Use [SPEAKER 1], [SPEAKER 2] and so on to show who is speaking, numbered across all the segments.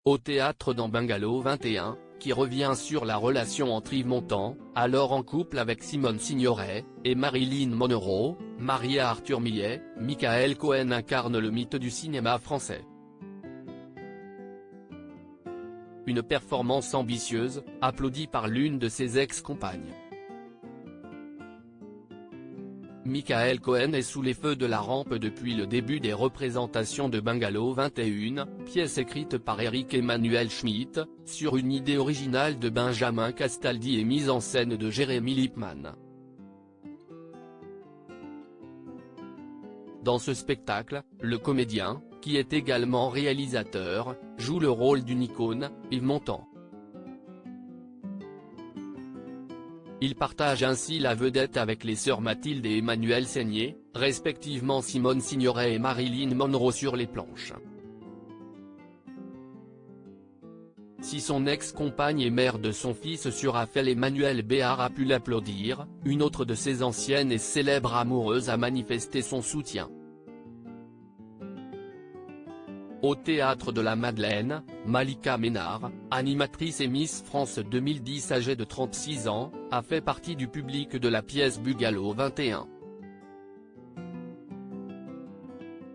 [SPEAKER 1] au théâtre dans Bungalow 21, qui revient sur la relation entre Yves Montand, alors en couple avec Simone Signoret, et Marilyn Monroe, mariée à Arthur Millet. Michael Cohen incarne le mythe du cinéma français. Une performance ambitieuse, applaudie par l'une de ses ex-compagnes. Michael Cohen est sous les feux de la rampe depuis le début des représentations de Bungalow 21, pièce écrite par Eric Emmanuel Schmitt, sur une idée originale de Benjamin Castaldi et mise en scène de Jérémy Lippmann. Dans ce spectacle, le comédien, qui est également réalisateur, joue le rôle d'une icône, Yves Montand. Il partage ainsi la vedette avec les sœurs Mathilde et Emmanuelle Seigner, respectivement Simone Signoret et Marilyn Monroe sur les planches. Si son ex-compagne et mère de son fils Surafel Emmanuelle Béard a pu l'applaudir, une autre de ses anciennes et célèbres amoureuses a manifesté son soutien. Au Théâtre de la Madeleine, Malika Ménard, animatrice et Miss France 2010 âgée de 36 ans, a fait partie du public de la pièce Bungalow 21.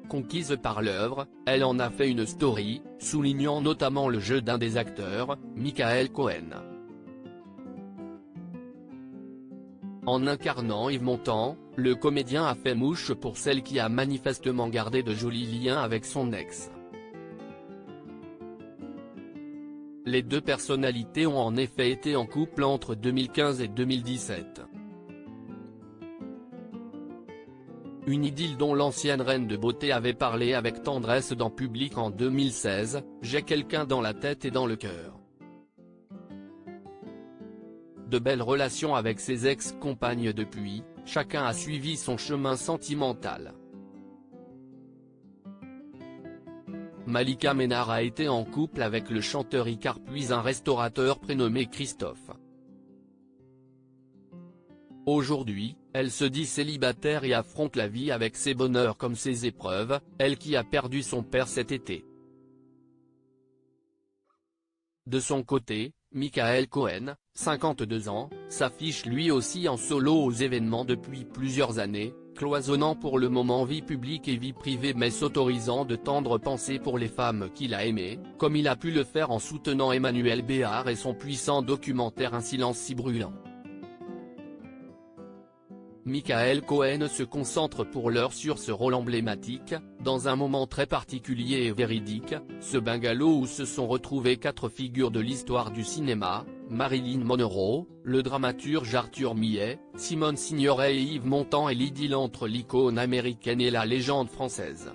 [SPEAKER 1] Conquise par l'œuvre, elle en a fait une story, soulignant notamment le jeu d'un des acteurs, Michael Cohen. En incarnant Yves Montand, le comédien a fait mouche pour celle qui a manifestement gardé de jolis liens avec son ex. Les deux personnalités ont en effet été en couple entre 2015 et 2017. Une idylle dont l'ancienne reine de beauté avait parlé avec tendresse dans Public en 2016, « J'ai quelqu'un dans la tête et dans le cœur ». De belles relations avec ses ex-compagnes depuis, chacun a suivi son chemin sentimental. Malika Ménard a été en couple avec le chanteur Icare puis un restaurateur prénommé Christophe. Aujourd'hui, elle se dit célibataire et affronte la vie avec ses bonheurs comme ses épreuves, elle qui a perdu son père cet été. De son côté, Michael Cohen, 52 ans, s'affiche lui aussi en solo aux événements depuis plusieurs années, cloisonnant pour le moment vie publique et vie privée mais s'autorisant de tendres pensées pour les femmes qu'il a aimées, comme il a pu le faire en soutenant Emmanuelle Béard et son puissant documentaire Un silence si brûlant. Michael Cohen se concentre pour l'heure sur ce rôle emblématique, dans un moment très particulier et véridique, ce bungalow où se sont retrouvées 4 figures de l'histoire du cinéma, Marilyn Monroe, le dramaturge Arthur Millet, Simone Signoret et Yves Montand et l'idylle entre l'icône américaine et la légende française.